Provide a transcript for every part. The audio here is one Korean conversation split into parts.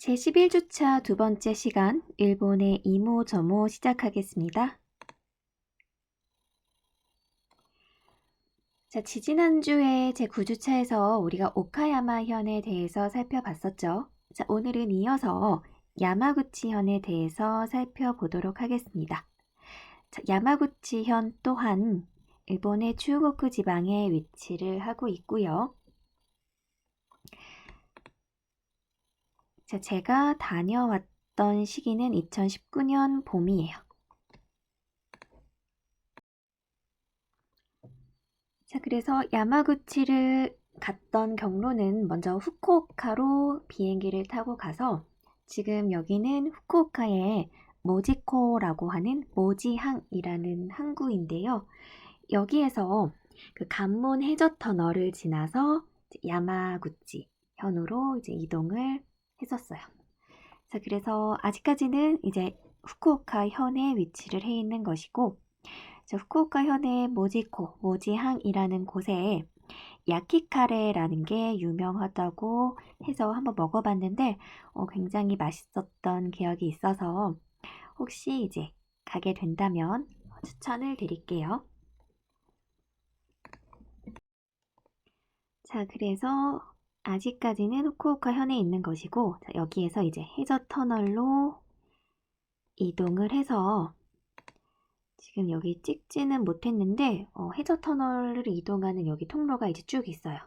제11주차 두 번째 시간, 일본의 이모저모 시작하겠습니다. 자, 지지난주에 제9주차에서 우리가 오카야마 현에 대해서 살펴봤었죠. 자, 오늘은 이어서 야마구치 현에 대해서 살펴보도록 하겠습니다. 자, 야마구치 현 또한 일본의 추후고쿠 지방에 위치를 하고 있고요. 자, 제가 다녀왔던 시기는 2019년 봄이에요. 자, 그래서 야마구치를 갔던 경로는 먼저 후쿠오카로 비행기를 타고 가서 지금 여기는 후쿠오카의 모지코라고 하는 모지항이라는 항구인데요. 여기에서 그 관문 해저 터널을 지나서 야마구치 현으로 이제 이동을 했었어요. 자, 그래서 아직까지는 이제 후쿠오카 현에 위치를 해 있는 것이고, 자, 후쿠오카 현의 모지코, 모지항이라는 곳에 야키카레라는 게 유명하다고 해서 한번 먹어봤는데 굉장히 맛있었던 기억이 있어서 혹시 이제 가게 된다면 추천을 드릴게요. 자, 그래서 아직까지는 후쿠오카 현에 있는 것이고, 자, 여기에서 이제 해저 터널로 이동을 해서 지금 여기 찍지는 못했는데 해저 터널을 이동하는 여기 통로가 이제 쭉 있어요.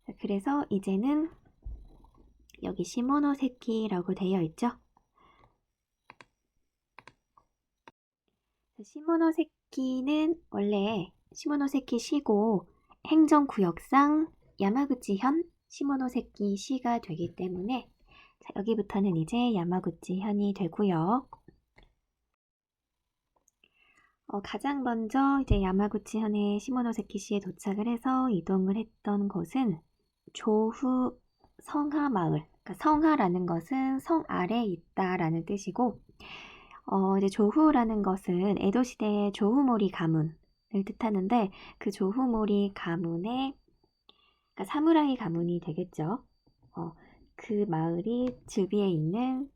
자, 그래서 이제는 여기 시모노세키라고 되어 있죠. 시모노세키는 원래 시모노세키 시고 행정구역상 야마구치현 시모노세키 시가 되기 때문에 자, 여기부터는 이제 야마구치현이 되고요. 가장 먼저 이제 야마구치현의 시모노세키시에 도착을 해서 이동을 했던 곳은 조후 성하마을. 그러니까 성하라는 것은 성 아래에 있다라는 뜻이고, 이제 조후라는 것은 에도 시대의 조후모리 가문을 뜻하는데 그 조후모리 가문의 그러니까 사무라이 가문이 되겠죠. 그 마을이 주위에 있는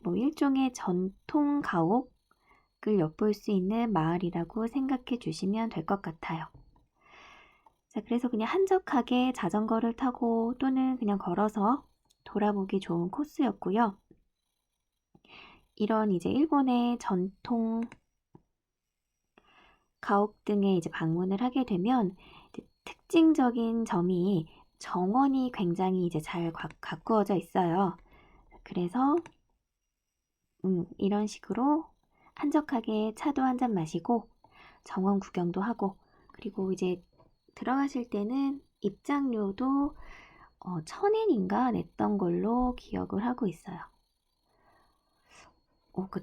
뭐 일종의 전통 가옥을 엿볼 수 있는 마을이라고 생각해 주시면 될 것 같아요. 자, 그래서 그냥 한적하게 자전거를 타고 또는 그냥 걸어서 돌아보기 좋은 코스였고요. 이런 이제 일본의 전통 가옥 등에 이제 방문을 하게 되면 이제 특징적인 점이 정원이 굉장히 이제 잘 가꾸어져 있어요. 그래서 이런 식으로 한적하게 차도 한 잔 마시고 정원 구경도 하고 그리고 이제 들어가실 때는 입장료도 1,000엔인가 냈던 걸로 기억을 하고 있어요.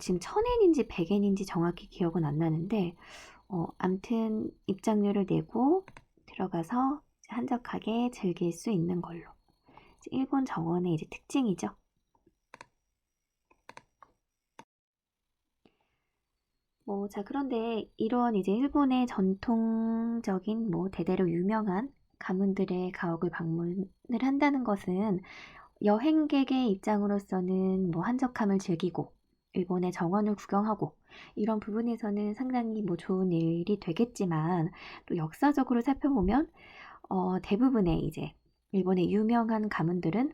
지금 1,000엔인지 100엔인지 정확히 기억은 안 나는데 암튼 입장료를 내고 들어가서 한적하게 즐길 수 있는 걸로. 일본 정원의 이제 특징이죠. 자, 그런데 이런 이제 일본의 전통적인 대대로 유명한 가문들의 가옥을 방문을 한다는 것은 여행객의 입장으로서는 한적함을 즐기고 일본의 정원을 구경하고 이런 부분에서는 상당히 좋은 일이 되겠지만 또 역사적으로 살펴보면 대부분의 이제 일본의 유명한 가문들은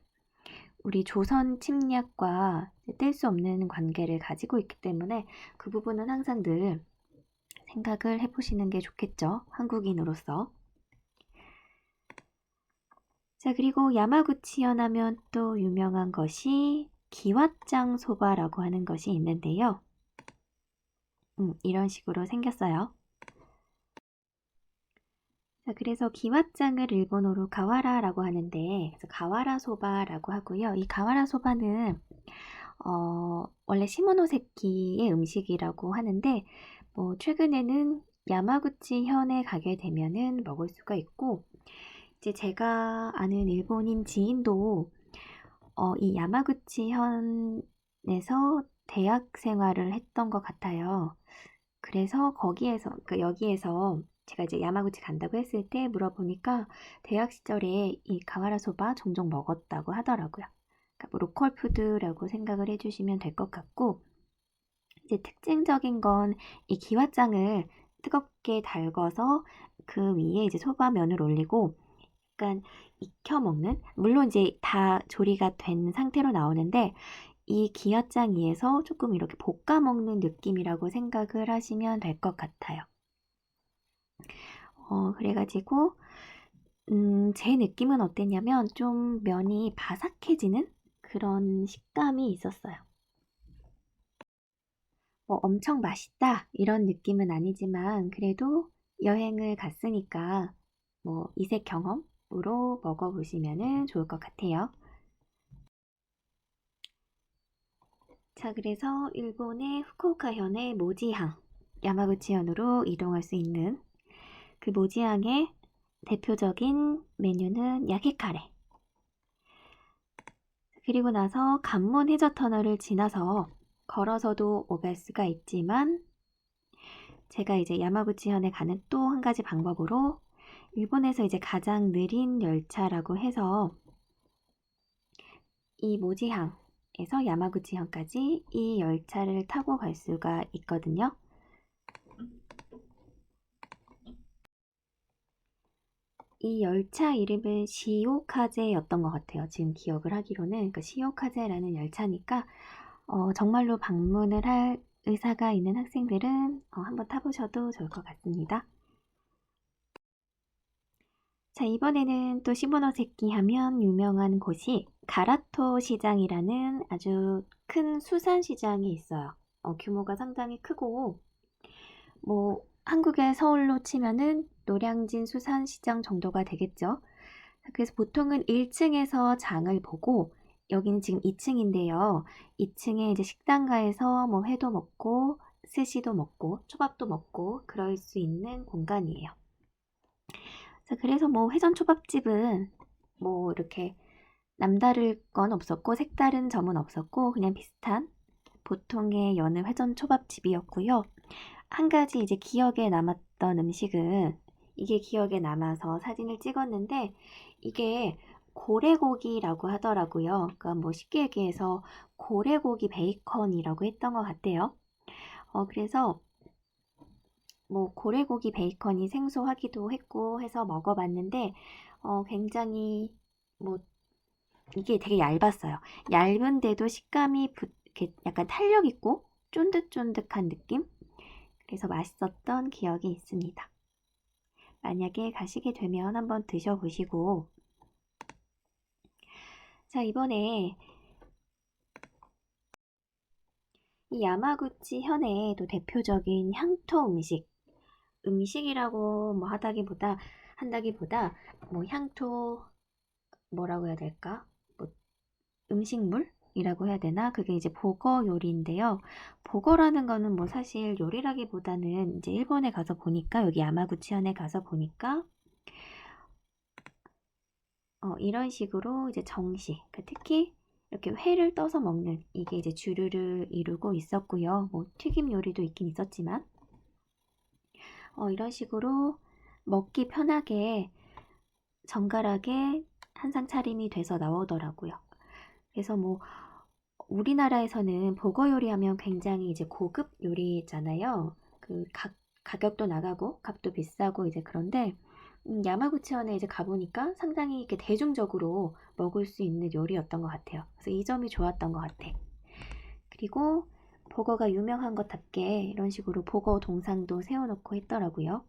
우리 조선 침략과 뗄 수 없는 관계를 가지고 있기 때문에 그 부분은 항상 늘 생각을 해보시는 게 좋겠죠. 한국인으로서. 자, 그리고 야마구치현 하면 또 유명한 것이 기왓장 소바라고 하는 것이 있는데요. 이런 식으로 생겼어요. 자, 그래서 기왓장을 일본어로 가와라라고 하는데 그래서 가와라 소바라고 하고요. 이 가와라 소바는 원래 시모노세키의 음식이라고 하는데 최근에는 야마구치 현에 가게 되면은 먹을 수가 있고 이제 제가 아는 일본인 지인도 이 야마구치 현에서 대학 생활을 했던 것 같아요. 그래서 여기에서 제가 이제 야마구치 간다고 했을 때 물어보니까 대학 시절에 이 가와라 소바 종종 먹었다고 하더라고요. 그러니까 뭐 로컬 푸드라고 생각을 해주시면 될 것 같고, 이제 특징적인 건 이 기와장을 뜨겁게 달궈서 그 위에 이제 소바면을 올리고 약간 익혀 먹는, 물론 이제 다 조리가 된 상태로 나오는데 이 기와장 위에서 조금 이렇게 볶아 먹는 느낌이라고 생각을 하시면 될 것 같아요. 그래가지고 제 느낌은 어땠냐면 좀 면이 바삭해지는 그런 식감이 있었어요. 뭐 엄청 맛있다 이런 느낌은 아니지만 그래도 여행을 갔으니까 뭐 이색 경험으로 먹어보시면 좋을 것 같아요. 자, 그래서 일본의 후쿠오카현의 모지항, 야마구치현으로 이동할 수 있는 그 모지항의 대표적인 메뉴는 야키카레. 그리고 나서 관문 해저 터널을 지나서 걸어서도 오갈 수가 있지만 제가 이제 야마구치현에 가는 또 한 가지 방법으로 일본에서 이제 가장 느린 열차라고 해서 이 모지항에서 야마구치현까지 이 열차를 타고 갈 수가 있거든요. 이 열차 이름은 시오카제였던 것 같아요. 지금 기억을 하기로는. 그러니까 시오카제라는 열차니까 정말로 방문을 할 의사가 있는 학생들은 한번 타보셔도 좋을 것 같습니다. 자, 이번에는 또 시모노세키 하면 유명한 곳이 가라토 시장이라는 아주 큰 수산시장이 있어요. 규모가 상당히 크고 뭐 한국의 서울로 치면은 노량진 수산시장 정도가 되겠죠. 그래서 보통은 1층에서 장을 보고 여기는 지금 2층인데요. 2층에 이제 식당가에서 뭐 회도 먹고 스시도 먹고 초밥도 먹고 그럴 수 있는 공간이에요. 그래서 뭐 회전 초밥집은 뭐 이렇게 남다를 건 없었고 색다른 점은 없었고 그냥 비슷한 보통의 여느 회전 초밥집이었고요. 한 가지 이제 기억에 남았던 음식은 이게 기억에 남아서 사진을 찍었는데 이게 고래고기라고 하더라고요. 그러니까 뭐 쉽게 얘기해서 고래고기 베이컨이라고 했던 것 같아요. 그래서 뭐 고래고기 베이컨이 생소하기도 했고 해서 먹어봤는데 굉장히 뭐 이게 되게 얇았어요. 얇은데도 식감이 이렇게 약간 탄력 있고 쫀득쫀득한 느낌? 그래서 맛있었던 기억이 있습니다. 만약에 가시게 되면 한번 드셔보시고 자, 이번에 이 야마구치 현의 또 대표적인 향토 음식이라고 뭐 한다기보다 뭐 향토 뭐라고 해야 될까? 뭐 음식물이라고 해야 되나? 그게 이제 보거 요리인데요. 보거라는 거는 뭐 사실 요리라기보다는 이제 일본에 가서 보니까 여기 야마구치현에 가서 보니까 이런 식으로 이제 정식, 그러니까 특히 이렇게 회를 떠서 먹는 이게 이제 주류를 이루고 있었고요. 뭐 튀김 요리도 있긴 있었지만 이런 식으로 먹기 편하게 정갈하게 한상 차림이 돼서 나오더라고요. 그래서 뭐 우리나라에서는 보거 요리하면 굉장히 이제 고급 요리잖아요. 그 가격도 나가고 값도 비싸고 이제 그런데 야마구치현에 이제 가보니까 상당히 이렇게 대중적으로 먹을 수 있는 요리였던 것 같아요. 그래서 이 점이 좋았던 것 같아. 그리고 보거가 유명한 것답게 이런 식으로 보거 동상도 세워놓고 했더라고요.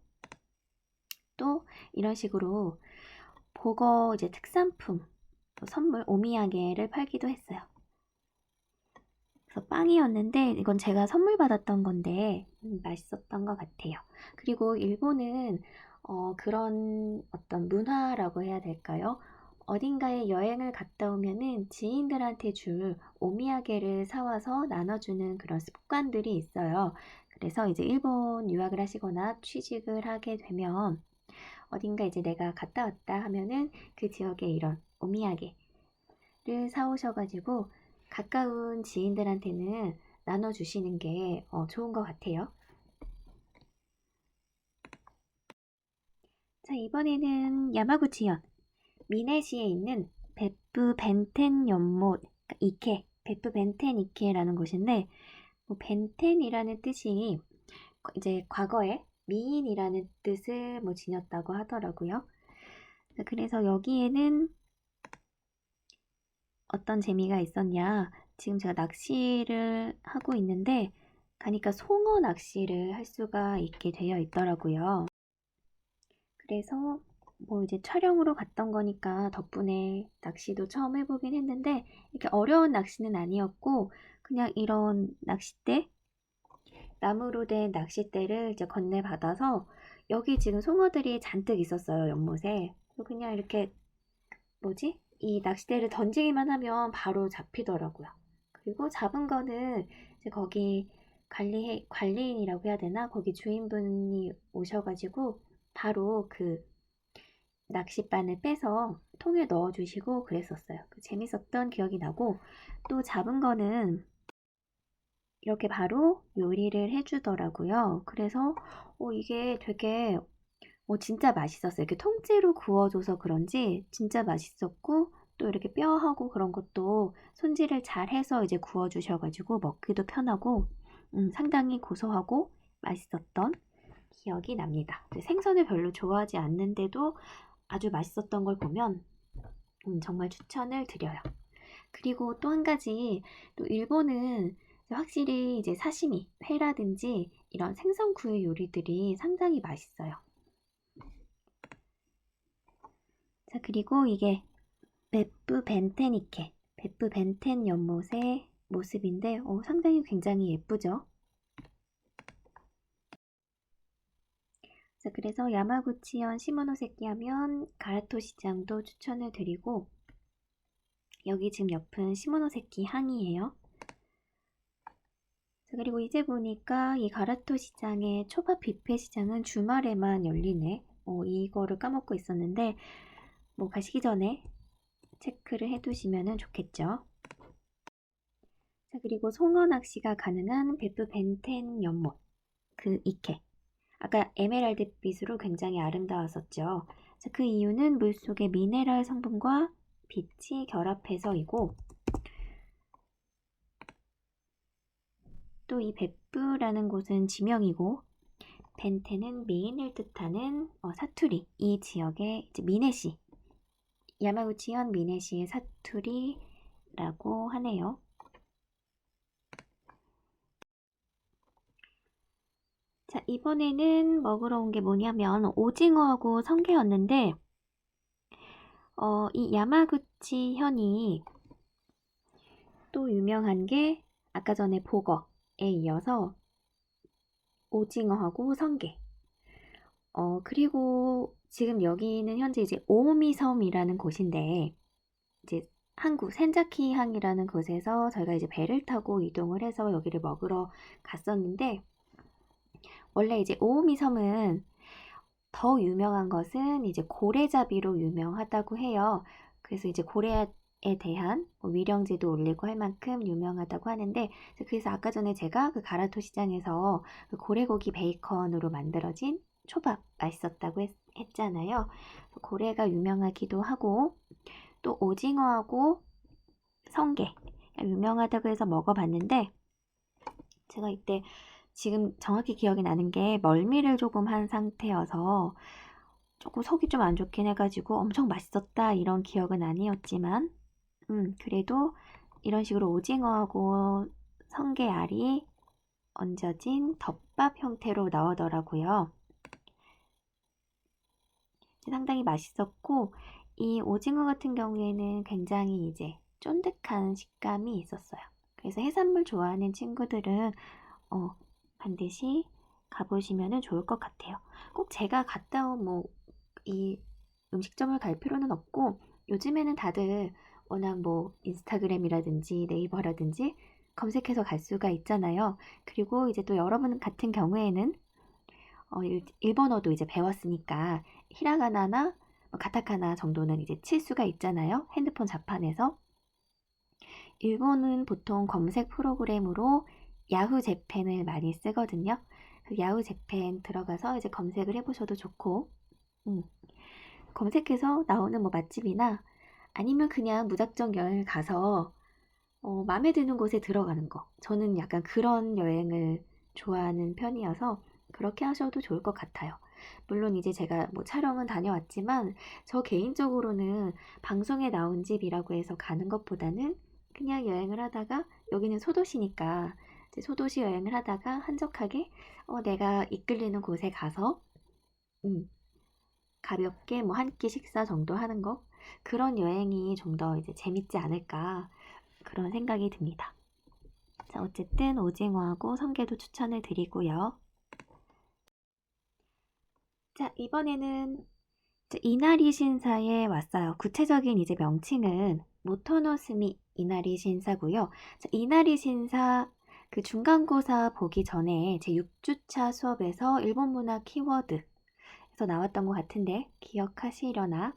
또 이런 식으로 보거 이제 특산품 선물 오미야게를 팔기도 했어요. 그래서 빵이었는데 이건 제가 선물 받았던 건데 맛있었던 것 같아요. 그리고 일본은 그런 어떤 문화라고 해야 될까요? 어딘가에 여행을 갔다 오면은 지인들한테 줄 오미야게를 사와서 나눠주는 그런 습관들이 있어요. 그래서 이제 일본 유학을 하시거나 취직을 하게 되면 어딘가 이제 내가 갔다 왔다 하면은 그 지역에 이런 오미야게를 사오셔가지고 가까운 지인들한테는 나눠주시는 게 좋은 것 같아요. 자, 이번에는 야마구치현 미네시에 있는 베프 벤텐 연못 그러니까 이케, 베프 벤텐 이케라는 곳인데 뭐 벤텐이라는 뜻이 이제 과거에 미인이라는 뜻을 뭐 지녔다고 하더라고요. 그래서 여기에는 어떤 재미가 있었냐? 지금 제가 낚시를 하고 있는데 가니까 송어 낚시를 할 수가 있게 되어 있더라고요. 그래서 뭐 이제 촬영으로 갔던 거니까 덕분에 낚시도 처음 해보긴 했는데 이렇게 어려운 낚시는 아니었고 그냥 이런 낚싯대, 나무로 된 낚싯대를 이제 건네받아서 여기 지금 송어들이 잔뜩 있었어요, 연못에. 그냥 이렇게 뭐지? 이 낚싯대를 던지기만 하면 바로 잡히더라고요. 그리고 잡은 거는 이제 거기 관리인이라고 해야 되나? 거기 주인분이 오셔가지고 바로 그 낚싯바늘 빼서 통에 넣어주시고 그랬었어요. 재밌었던 기억이 나고 또 잡은 거는 이렇게 바로 요리를 해주더라고요. 그래서 이게 되게 진짜 맛있었어요. 이렇게 통째로 구워줘서 그런지 진짜 맛있었고 또 이렇게 뼈하고 그런 것도 손질을 잘 해서 이제 구워주셔가지고 먹기도 편하고 상당히 고소하고 맛있었던 기억이 납니다. 생선을 별로 좋아하지 않는데도 아주 맛있었던 걸 보면 정말 추천을 드려요. 그리고 또 한 가지, 또 일본은 확실히 이제 사시미, 회라든지 이런 생선구이 요리들이 상당히 맛있어요. 자, 그리고 이게 베프 벤텐이케, 베프 벤텐 연못의 모습인데 상당히 굉장히 예쁘죠? 자, 그래서 야마구치현 시모노세키 하면 가라토 시장도 추천을 드리고 여기 지금 옆은 시모노세키 항이에요. 자, 그리고 이제 보니까 이 가라토 시장의 초밥 뷔페 시장은 주말에만 열리네. 이거를 까먹고 있었는데 뭐 가시기 전에 체크를 해두시면 좋겠죠. 자, 그리고 송어 낚시가 가능한 베프 벤텐 연못, 그 이케. 아까 에메랄드빛으로 굉장히 아름다웠었죠. 자, 그 이유는 물속의 미네랄 성분과 빛이 결합해서이고 또 이 베프라는 곳은 지명이고 벤테는 메인을 뜻하는 사투리, 이 지역의 이제 미네시, 야마구치현 미네시의 사투리라고 하네요. 자, 이번에는 먹으러 온 게 뭐냐면 오징어하고 성게였는데 이 야마구치 현이 또 유명한 게 아까 전에 보거에 이어서 오징어하고 성게. 그리고 지금 여기는 현재 이제 오미섬이라는 곳인데 이제 항구 센자키 항이라는 곳에서 저희가 이제 배를 타고 이동을 해서 여기를 먹으러 갔었는데 원래 이제 오미섬은 더 유명한 것은 이제 고래잡이로 유명하다고 해요. 그래서 이제 고래에 대한 위령제도 올리고 할 만큼 유명하다고 하는데 그래서 아까 전에 제가 그 가라토 시장에서 그 고래고기 베이컨으로 만들어진 초밥 맛있었다고 했잖아요. 고래가 유명하기도 하고 또 오징어하고 성게 유명하다고 해서 먹어봤는데 제가 이때 지금 정확히 기억이 나는 게 멀미를 조금 한 상태여서 조금 속이 좀 안 좋긴 해가지고 엄청 맛있었다 이런 기억은 아니었지만 그래도 이런 식으로 오징어하고 성게알이 얹어진 덮밥 형태로 나오더라고요. 상당히 맛있었고 이 오징어 같은 경우에는 굉장히 이제 쫀득한 식감이 있었어요. 그래서 해산물 좋아하는 친구들은 반드시 가보시면 좋을 것 같아요. 꼭 제가 갔다 온 이 음식점을 갈 필요는 없고 요즘에는 다들 워낙 인스타그램이라든지 네이버라든지 검색해서 갈 수가 있잖아요. 그리고 이제 또 여러분 같은 경우에는 일본어도 이제 배웠으니까 히라가나나 가타카나 정도는 이제 칠 수가 있잖아요. 핸드폰 자판에서. 일본은 보통 검색 프로그램으로 야후 재팬을 많이 쓰거든요. 그 야후 재팬 들어가서 이제 검색을 해보셔도 좋고 검색해서 나오는 뭐 맛집이나 아니면 그냥 무작정 여행을 가서 마음에 드는 곳에 들어가는 거. 저는 약간 그런 여행을 좋아하는 편이어서 그렇게 하셔도 좋을 것 같아요. 물론 이제 제가 뭐 촬영은 다녀왔지만 저 개인적으로는 방송에 나온 집이라고 해서 가는 것보다는 그냥 여행을 하다가 여기는 소도시니까 이제 소도시 여행을 하다가 한적하게 내가 이끌리는 곳에 가서 음, 가볍게 뭐 한 끼 식사 정도 하는 거 그런 여행이 좀 더 이제 재밌지 않을까 그런 생각이 듭니다. 자, 어쨌든 오징어하고 성게도 추천을 드리고요. 자, 이번에는 이제 이나리 신사에 왔어요. 구체적인 이제 명칭은 모토노스미 이나리 신사고요. 자, 이나리 신사 그 중간고사 보기 전에 제 6주차 수업에서 일본 문화 키워드에서 나왔던 것 같은데 기억하시려나?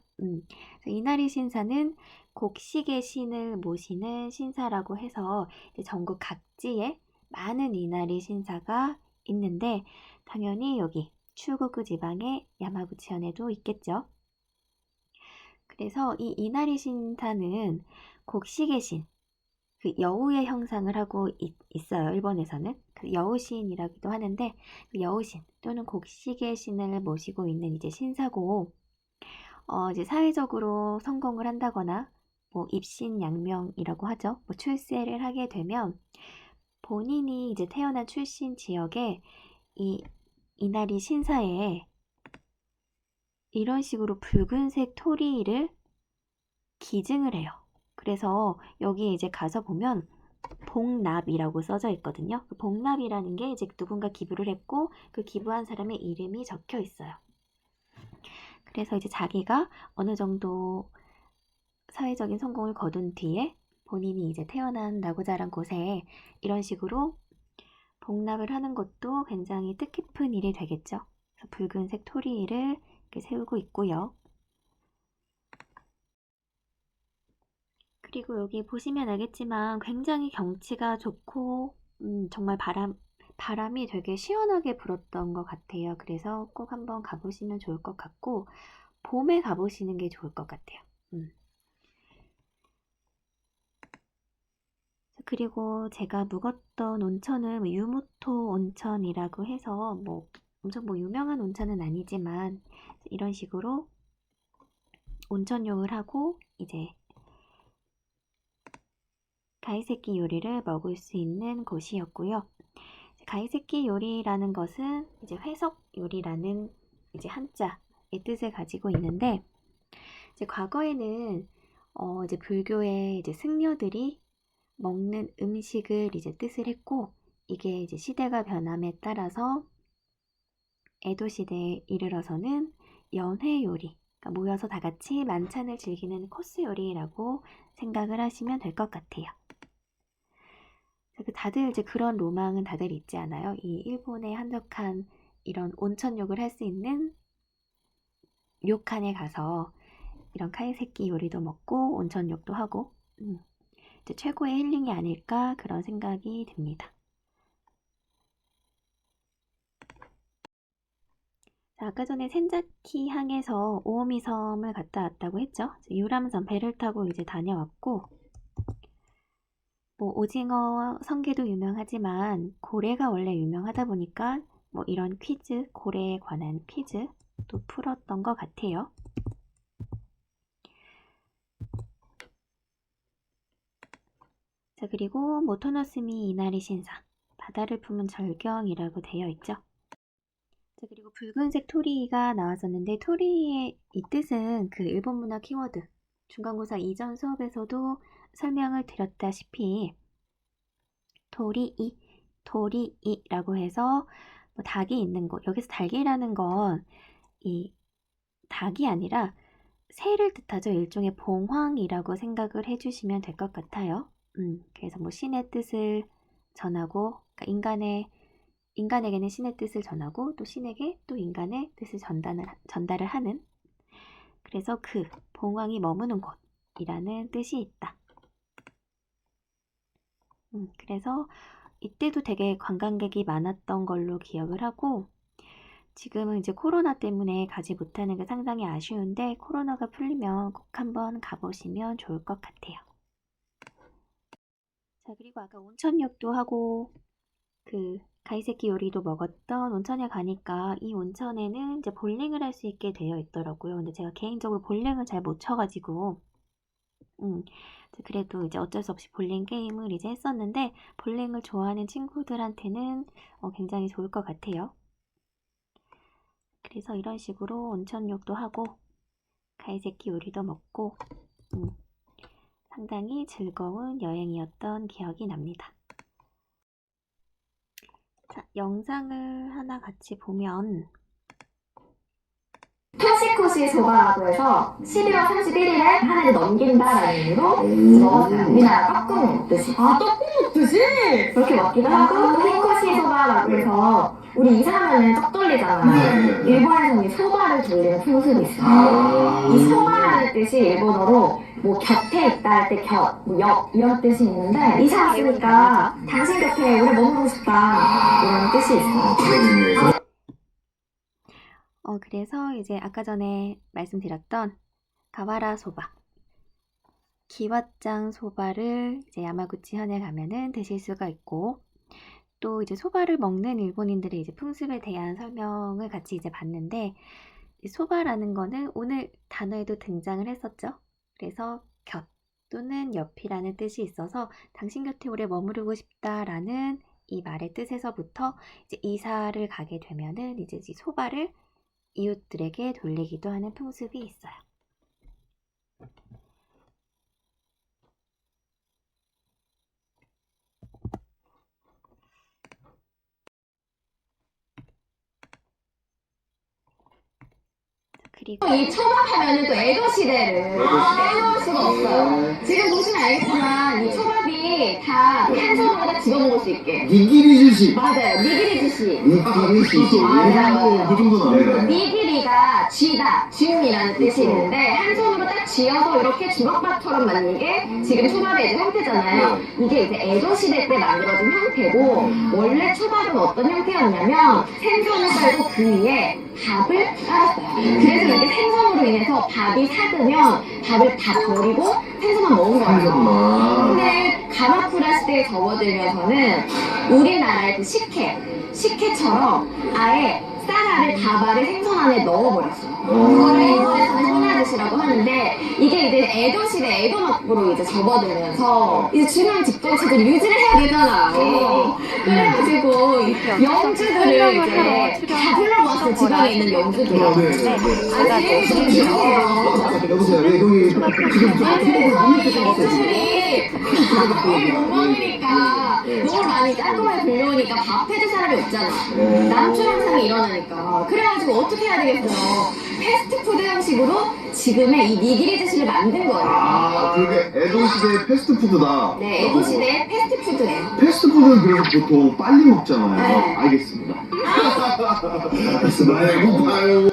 이나리 신사는 곡식의 신을 모시는 신사라고 해서 이제 전국 각지에 많은 이나리 신사가 있는데 당연히 여기 슈고쿠 지방의 야마구치현에도 있겠죠. 그래서 이 이나리 신사는 곡식의 신, 그 여우의 형상을 하고 있어요. 일본에서는 그 여우신이라기도 하는데 그 여우신 또는 곡식의 신을 모시고 있는 이제 신사고 이제 사회적으로 성공을 한다거나 뭐 입신양명이라고 하죠. 뭐 출세를 하게 되면 본인이 이제 태어난 출신 지역에 이 이나리 신사에 이런 식으로 붉은색 토리를 기증을 해요. 그래서 여기에 이제 가서 보면 복납이라고 써져 있거든요. 그 복납이라는 게 이제 누군가 기부를 했고 그 기부한 사람의 이름이 적혀 있어요. 그래서 이제 자기가 어느 정도 사회적인 성공을 거둔 뒤에 본인이 이제 태어난 나고 자란 곳에 이런 식으로 복납을 하는 것도 굉장히 뜻깊은 일이 되겠죠. 그래서 붉은색 토리를 이렇게 세우고 있고요. 그리고 여기 보시면 알겠지만 굉장히 경치가 좋고 정말 바람이 되게 시원하게 불었던 것 같아요. 그래서 꼭 한번 가보시면 좋을 것 같고 봄에 가보시는 게 좋을 것 같아요. 그리고 제가 묵었던 온천은 유무토 온천이라고 해서 뭐 엄청 뭐 유명한 온천은 아니지만 이런 식으로 온천욕을 하고 이제 가이세키 요리를 먹을 수 있는 곳이었고요. 가이세키 요리라는 것은 이제 회석 요리라는 이제 한자의 뜻을 가지고 있는데 이제 과거에는 이제 불교의 이제 승려들이 먹는 음식을 이제 뜻을 했고 이게 이제 시대가 변함에 따라서 에도 시대에 이르러서는 연회 요리, 그러니까 모여서 다 같이 만찬을 즐기는 코스 요리라고 생각을 하시면 될 것 같아요. 다들 이제 그런 로망은 다들 있지 않아요? 이 일본의 한적한 이런 온천욕을 할 수 있는 료칸에 가서 이런 카이세키 요리도 먹고 온천욕도 하고 이제 최고의 힐링이 아닐까 그런 생각이 듭니다. 자, 아까 전에 센자키 항에서 오오미 섬을 갔다 왔다고 했죠. 유람선 배를 타고 이제 다녀왔고 뭐 오징어 성게도 유명하지만 고래가 원래 유명하다 보니까 뭐 이런 퀴즈, 고래에 관한 퀴즈도 풀었던 것 같아요. 자, 그리고 모토노스미 이나리 신사, 바다를 품은 절경이라고 되어 있죠. 자, 그리고 붉은색 토리가 나왔었는데 토리의 이 뜻은 그 일본 문화 키워드 중간고사 이전 수업에서도 설명을 드렸다시피 도리이라고 해서 뭐 닭이 있는 곳. 여기서 닭이라는 건 이 닭이 아니라 새를 뜻하죠. 일종의 봉황이라고 생각을 해주시면 될 것 같아요. 그래서 뭐 신의 뜻을 전하고 그러니까 인간에게는 신의 뜻을 전하고 또 신에게 또 인간의 뜻을 전달을 하는 그래서 그 봉황이 머무는 곳이라는 뜻이 있다. 그래서 이때도 되게 관광객이 많았던 걸로 기억을 하고 지금은 이제 코로나 때문에 가지 못하는 게 상당히 아쉬운데 코로나가 풀리면 꼭 한번 가보시면 좋을 것 같아요. 자, 그리고 아까 온천浴도 하고 그 가이세키 요리도 먹었던 온천에 가니까 이 온천에는 이제 볼링을 할 수 있게 되어 있더라고요. 근데 제가 개인적으로 볼링을 잘 못 쳐가지고 그래도 이제 어쩔 수 없이 볼링 게임을 이제 했었는데 볼링을 좋아하는 친구들한테는 굉장히 좋을 것 같아요. 그래서 이런 식으로 온천욕도 하고 가이세키 요리도 먹고 상당히 즐거운 여행이었던 기억이 납니다. 자, 영상을 하나 같이 보면 토시코시 소바라고 해서 12월 31일에 하나를 넘긴다라는 의미로 먹었어요. 우리나라 떡국 먹듯이. 아, 떡국 먹듯이? 그렇게 먹기도 하고 또 히코시 소바라고 해서 우리 이사하면은 떡 돌리잖아요. 일본에서는 이 소바를 돌리는 풍습이 있어요. 이 소바라는 뜻이 일본어로 뭐 곁에 있다 할 때 곁, 뭐 옆 이런 뜻이 있는데 이사 왔으니까 당신 곁에 오래 머무르고 싶다 이런 뜻이 있어요. 그래서 이제 아까 전에 말씀드렸던 가와라 소바, 기왓장 소바를 이제 야마구치 현에 가면은 드실 수가 있고, 또 이제 소바를 먹는 일본인들의 이제 풍습에 대한 설명을 같이 이제 봤는데, 소바라는 거는 오늘 단어에도 등장을 했었죠. 그래서 곁 또는 옆이라는 뜻이 있어서 당신 곁에 오래 머무르고 싶다라는 이 말의 뜻에서부터 이제 이사를 가게 되면은 이제 이 소바를 이웃들에게 돌리기도 하는 풍습이 있어요. 그리고 이 초밥하면은 또 에도 시대를 빼놓을 수가 없어요. 지금 보시면 알겠지만 이 초밥이 다 한 손으로 집어먹을 수 있게. 니기리 주시. 맞아요. 니기리 주시. 니기리 주시. 맞아요. 그 정도 나옵니다. 니기리가 쥐다, 쥐이라는 뜻이 있는데 한 손으로 딱 쥐어서 이렇게 주먹밥처럼 만든 게 지금 초밥의 이제 형태잖아요. 이게 이제 에도 시대 때 만들어진 형태고 원래 초밥은 어떤 형태였냐면 생선을 깔고 그 위에 밥을 깔았어요. 그래서 이게 생선으로 인해서 밥이 삭으면 밥을 다 버리고 생선만 먹은 거예요. 근데 가마쿠라 시대에 접어들면서는 우리나라의 그 식혜처럼 아예 쌀알을 다발을 생선 안에 넣어버렸어요. 그거를 일본에서는 소나드시라고 하는데 이게 이제 에도 시대 에도 막부로 이제 접어들면서 이제 중요한 집정치들 유지를 해야 되잖아요. 그래가지고 영주들을 이제 다 불러모았어요. 주변에 있는 영주들. 제가 여보세요. 왜 여기 지금 영주들이 못 먹으니까 너무 많이 깔끔하게 불려오니까 밥 해줄 사람이 없잖아. 남출 현상이 일어나니까. 그래가지고 어떻게 해야 되겠어요? 패스트푸드 형식으로 지금의 이 니기리 주시를 만든 거예요. 아, 그게 에도 시대의 패스트푸드다. 네, 에도 시대의 패스트푸드예요. 패스트푸드는 그래서 보통 빨리 먹잖아요. 네. 알겠습니다. 아이고.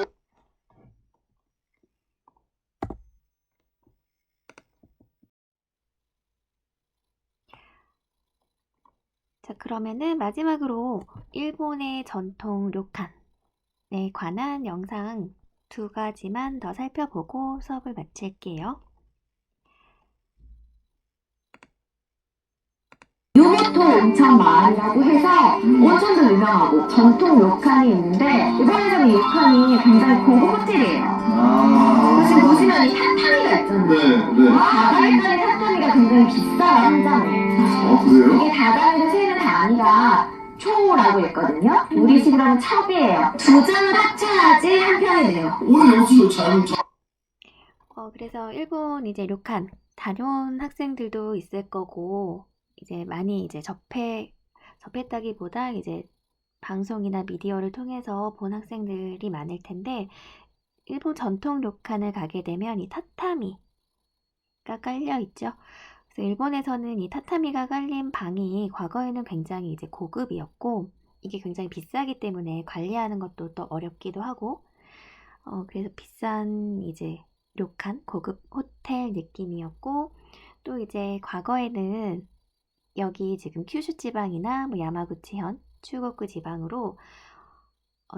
자, 그러면은 마지막으로 일본의 전통 료칸에 관한 영상 2가지만 더 살펴보고 수업을 마칠게요. 요모토 온천 마을이라고 해서 온천도 유명하고 전통 료칸이 있는데 일본에서는 이 료칸이 굉장히 고급 호텔이에요. 지금 보시면 이 타타미가 있잖아요. 네. 다달짜리 타타미가 굉장히 비싸요, 한 잔에. 아, 그래요? 이게 다달이고 세는 단위가 초라고 있거든요. 우리식으로 하면 첩이에요. 두 잔을 합쳐야지 한 편이 돼요. 오늘 여기서 잘못 그래서 일본 이제 료칸 다녀온 학생들도 있을 거고 이제 많이 이제 접했다기보다 이제 방송이나 미디어를 통해서 본 학생들이 많을 텐데 일본 전통 료칸을 가게 되면 이 타타미가 깔려 있죠. 그래서 일본에서는 이 타타미가 깔린 방이 과거에는 굉장히 이제 고급이었고 이게 굉장히 비싸기 때문에 관리하는 것도 또 어렵기도 하고 그래서 비싼 이제 료칸 고급 호텔 느낌이었고 또 이제 과거에는 여기 지금 큐슈 지방이나 뭐 야마구치현, 추고쿠 지방으로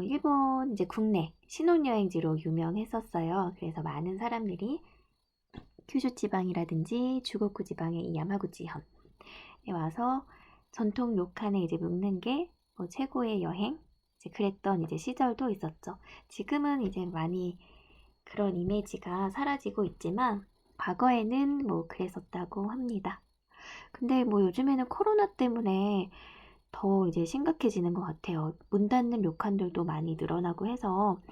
일본 이제 국내 신혼여행지로 유명했었어요. 그래서 많은 사람들이 큐슈 지방이라든지 주고쿠 지방의 이 야마구치현에 와서 전통 료칸에 이제 묵는 게 최고의 여행, 이제 그랬던 이제 시절도 있었죠. 지금은 이제 많이 그런 이미지가 사라지고 있지만 과거에는 그랬었다고 합니다. 근데 요즘에는 코로나 때문에 더 이제 심각해지는 것 같아요. 문 닫는 료칸들도 많이 늘어나고 해서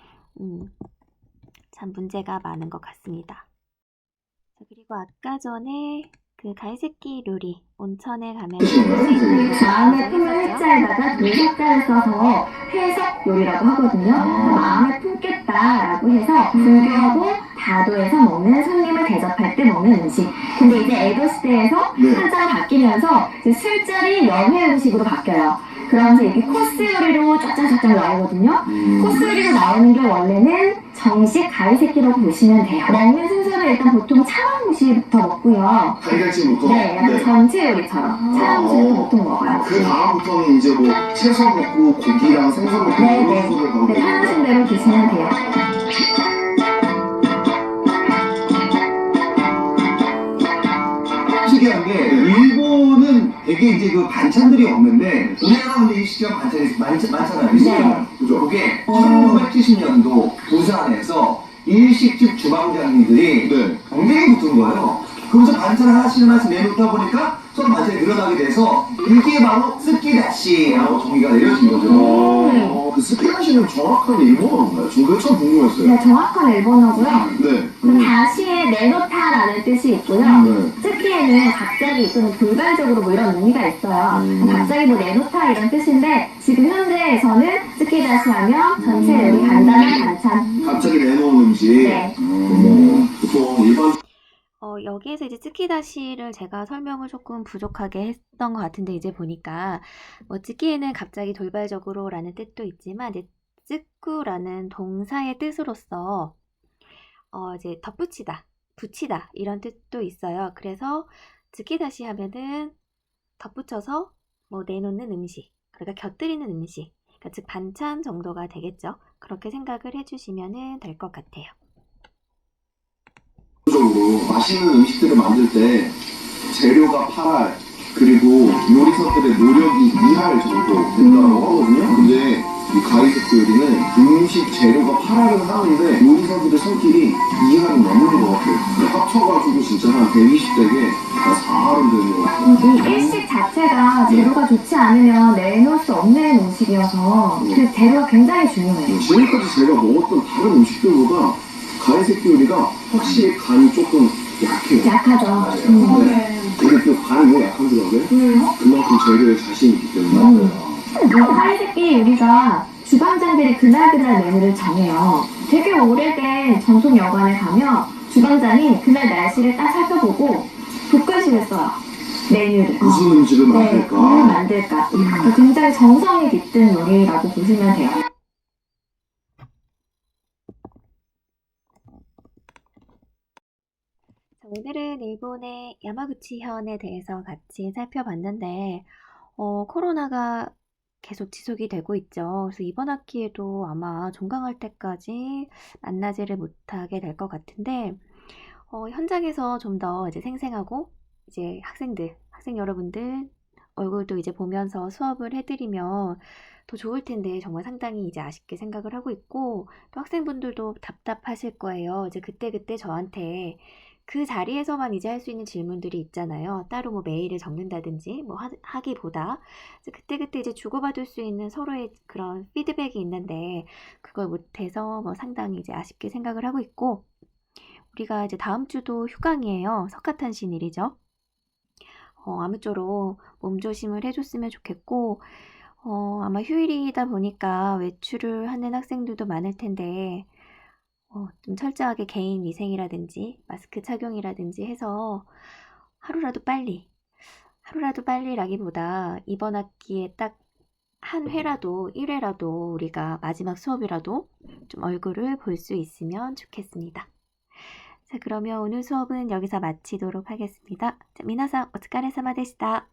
참 문제가 많은 것 같습니다. 자, 그리고 아까 전에 그 가이세키 요리 온천에 가면 먹을 수 있는 요리 마음의 품을 했었죠. 해자에다가 동사자를 써서 해석 요리라고 하거든요. 마음에 품겠다라고 해서 불교하고 다도에서 먹는 손님을 대접할 때 먹는 음식. 근데 이제 에도 시대에서 네. 한자가 바뀌면서 이제 술자리 연회 음식으로 바뀌어요. 그러면서 이렇게 코스 요리로 쫙쫙쫙쫙 나오거든요. 코스 요리로 나오는 게 원래는 정식 가이세키라고 보시면 돼요. 먹는 순서는 일단 보통 차왕무시부터 먹고요. 달걀찜부터. 네, 약간 전체 요리처럼 차량무시를 보통 먹어요. 그 다음부터는 이제 채소 먹고 고기랑 생선 먹고 네, 이런 네. 순서로 가고. 네, 하나씩 대로 드시면 돼요. 특이한 게 일본은 되게 이제 그 반찬들이 없는데 우리나라 근데 일식집 반찬이 많잖아요. 네. 그죠? 그게 1970년도 부산에서 일식집 주방장님들이 네. 경쟁이 붙은 거예요. 그러면서 반찬 하나씩 내놓다 보니까 서로 반찬이 늘어나게 돼서 이게 바로 스키다시라고 정의가 내려진 거죠. 그 스키다시는 정확한 일본어인가요? 저 그게 참 궁금했어요. 네, 정확한 일본어고요. 네. 그 다시에 내놓다라는 뜻이 있고요. 네. 스키에는 갑자기 또는 돌발적으로 이런 의미가 있어요. 갑자기 내놓다 이런 뜻인데 지금 현대에서는 스키다시 하면 전체 요리 간단한 반찬. 갑자기 내놓은 음식. 네. 보통 일반 여기에서 이제 쯔키다시를 제가 설명을 조금 부족하게 했던 것 같은데 이제 보니까 쯔키에는 갑자기 돌발적으로라는 뜻도 있지만 이제 쯔꾸라는 동사의 뜻으로서 이제 덧붙이다, 붙이다 이런 뜻도 있어요. 그래서 쯔키다시 하면은 덧붙여서 내놓는 음식, 그러니까 곁들이는 음식, 그러니까 즉 반찬 정도가 되겠죠. 그렇게 생각을 해주시면 될 것 같아요. 적으로 맛있는 음식들을 만들 때 재료가 8할 그리고 요리사들의 노력이 2할 정도 된다고 하거든요. 근데 이 가이세키 요리는 음식 재료가 8할은 하는데 요리사들의 손길이 2할은 넘는 것 같아요. 그러니까 합쳐가지고 진짜 한 120대게 4할은 되는 것 같아요. 이 일식 자체가 재료가 좋지 않으면 내놓을 수 없는 음식이어서 그 재료가 굉장히 중요해요. 지금까지 제가 먹었던 다른 음식들보다 가이세키 요리가 확실히 간이 조금 약해요. 약하죠. 네. 근데 그 간이 왜 약하더라고요? 그만큼 재료에 자신이 있기 때문에. 가이세키 요리가 주방장들이 그날그날 메뉴를 정해요. 되게 오래된 전통 여관에 가면 주방장이 그날 날씨를 딱 살펴보고 볶음실을 써요. 메뉴를. 무슨 음식을 네, 만들까? 뭘 만들까. 굉장히 정성이 깃든 요리라고 보시면 돼요. 자, 오늘은 일본의 야마구치현에 대해서 같이 살펴봤는데 코로나가 계속 지속이 되고 있죠. 그래서 이번 학기에도 아마 종강할 때까지 만나지를 못하게 될 것 같은데 현장에서 좀 더 이제 생생하고 이제 학생 여러분들 얼굴도 이제 보면서 수업을 해드리면 더 좋을 텐데 정말 상당히 이제 아쉽게 생각을 하고 있고 또 학생분들도 답답하실 거예요. 이제 그때 저한테 그 자리에서만 이제 할 수 있는 질문들이 있잖아요. 따로 메일을 적는다든지 하기보다 이제 그때 이제 주고받을 수 있는 서로의 그런 피드백이 있는데 그걸 못해서 상당히 이제 아쉽게 생각을 하고 있고 우리가 이제 다음 주도 휴강이에요. 석가탄신일이죠. 아무쪼록 몸조심을 해줬으면 좋겠고 아마 휴일이다 보니까 외출을 하는 학생들도 많을 텐데 좀 철저하게 개인 위생이라든지 마스크 착용이라든지 해서 하루라도 빨리라기보다 이번 학기에 딱 한 회라도 1회라도 우리가 마지막 수업이라도 좀 얼굴을 볼 수 있으면 좋겠습니다. 자, 그러면 오늘 수업은 여기서 마치도록 하겠습니다. 자, 미나상 오츠카레사마でした.